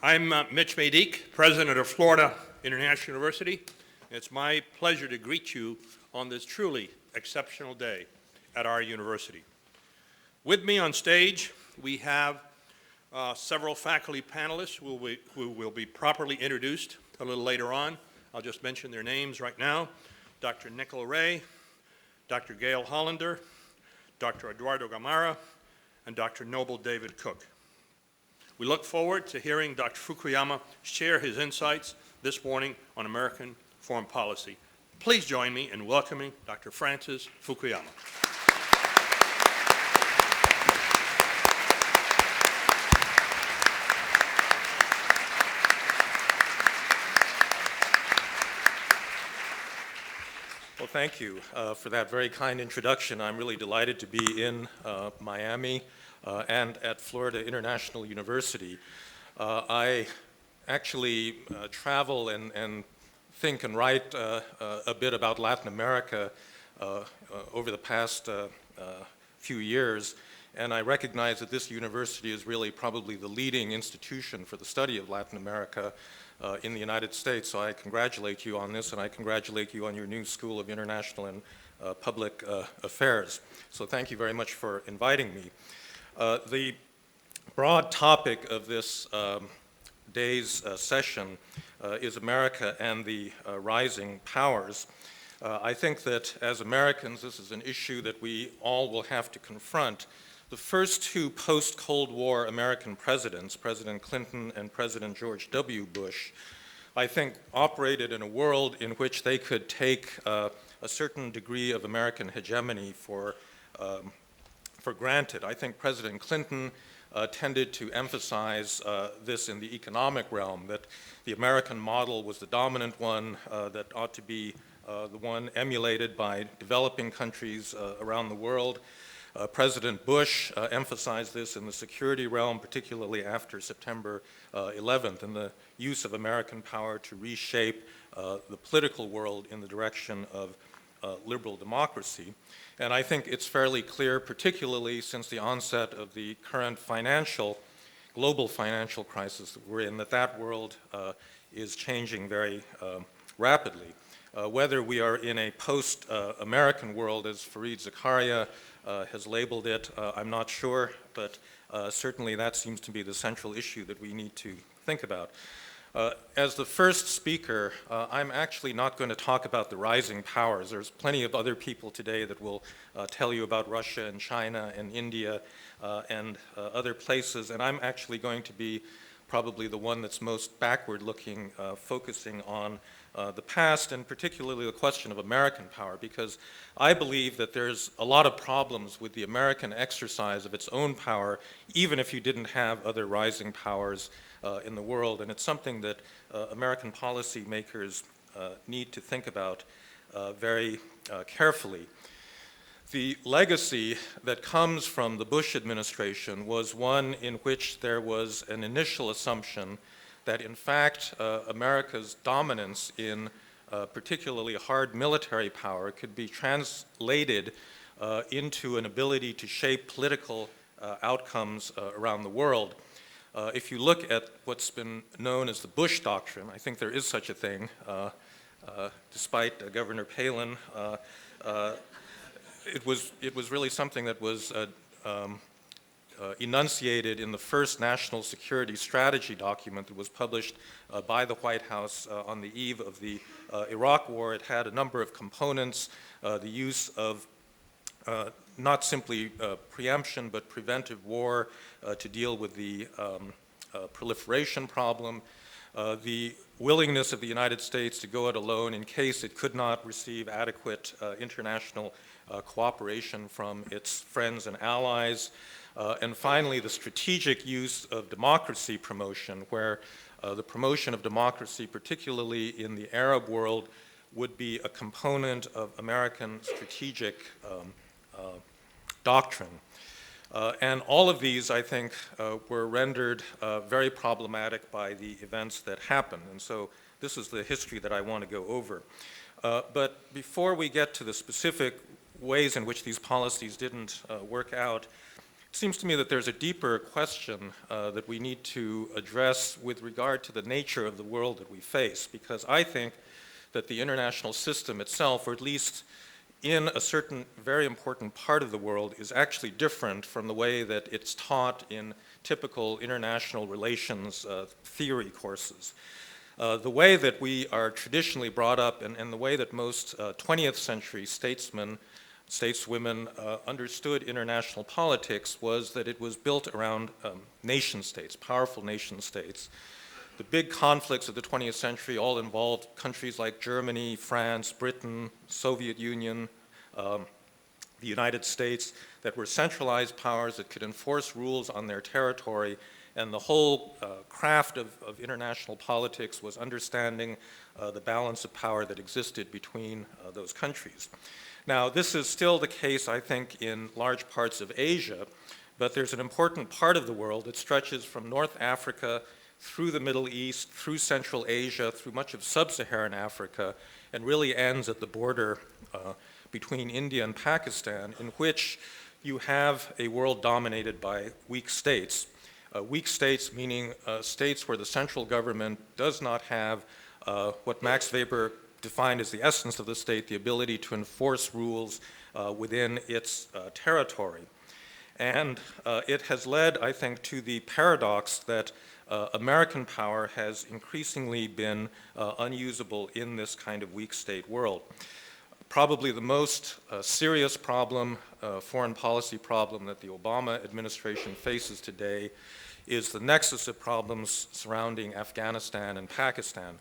I'm Mitch Maydick, president of Florida International University. It's my pleasure to greet you on this truly exceptional day at our university. With me on stage, we have several faculty panelists who will be properly introduced a little later on. I'll just mention their names right now. Dr. Nicole Ray, Dr. Gail Hollander, Dr. Eduardo Gamara, and Dr. Noble David Cook. We look forward to hearing Dr. Fukuyama share his insights this morning on American foreign policy. Please join me in welcoming Dr. Francis Fukuyama. Well, thank you for that very kind introduction. I'm really delighted to be in Miami and at Florida International University. I actually travel and think and write a bit about Latin America over the past few years, and I recognize that this university is really probably the leading institution for the study of Latin America in the United States. So I congratulate you on this, and I congratulate you on your new School of International and Public Affairs. So thank you very much for inviting me. The broad topic of this day's session is America and the rising powers. I think that as Americans, this is an issue that we all will have to confront. The first two post-Cold War American presidents, President Clinton and President George W. Bush, I think operated in a world in which they could take a certain degree of American hegemony for granted. I think President Clinton tended to emphasize this in the economic realm, that the American model was the dominant one that ought to be the one emulated by developing countries around the world. President Bush emphasized this in the security realm, particularly after September 11th, and the use of American power to reshape the political world in the direction of liberal democracy. And I think it's fairly clear, particularly since the onset of the current global financial crisis that we're in, that world is changing very rapidly. Whether we are in a post-American world, as Fareed Zakaria has labeled it, I'm not sure, but certainly that seems to be the central issue that we need to think about. As the first speaker, I'm actually not going to talk about the rising powers. There's plenty of other people today that will tell you about Russia and China and India and other places, and I'm actually going to be probably the one that's most backward-looking, focusing on the past, and particularly the question of American power, because I believe that there's a lot of problems with the American exercise of its own power, even if you didn't have other rising powers in the world, and it's something that American policymakers need to think about very carefully. The legacy that comes from the Bush administration was one in which there was an initial assumption that in fact America's dominance in particularly hard military power could be translated into an ability to shape political outcomes around the world. If you look at what's been known as the Bush Doctrine, I think there is such a thing, despite Governor Palin, it was really something that was enunciated in the first national security strategy document that was published by the White House on the eve of the Iraq War. It had a number of components, the use of not simply preemption but preventive war to deal with the proliferation problem, the willingness of the United States to go it alone in case it could not receive adequate international cooperation from its friends and allies, and finally the strategic use of democracy promotion, where the promotion of democracy, particularly in the Arab world, would be a component of American strategic doctrine. And all of these, I think, were rendered very problematic by the events that happened. And so this is the history that I want to go over. But before we get to the specific ways in which these policies didn't work out, It seems to me that there's a deeper question that we need to address with regard to the nature of the world that we face, because I think that the international system itself, or at least in a certain very important part of the world, is actually different from the way that it's taught in typical international relations theory courses. The way that we are traditionally brought up and the way that most 20th century stateswomen understood international politics was that it was built around nation states, powerful nation states. The big conflicts of the 20th century all involved countries like Germany, France, Britain, Soviet Union, the United States, that were centralized powers that could enforce rules on their territory, and the whole craft of international politics was understanding the balance of power that existed between those countries. Now, this is still the case, I think, in large parts of Asia, but there's an important part of the world that stretches from North Africa through the Middle East, through Central Asia, through much of sub-Saharan Africa, and really ends at the border between India and Pakistan, in which you have a world dominated by weak states. Weak states meaning states where the central government does not have what Max Weber defined as the essence of the state, the ability to enforce rules within its territory. And it has led, I think, to the paradox that American power has increasingly been unusable in this kind of weak state world. Probably the most serious problem, foreign policy problem that the Obama administration faces today is the nexus of problems surrounding Afghanistan and Pakistan.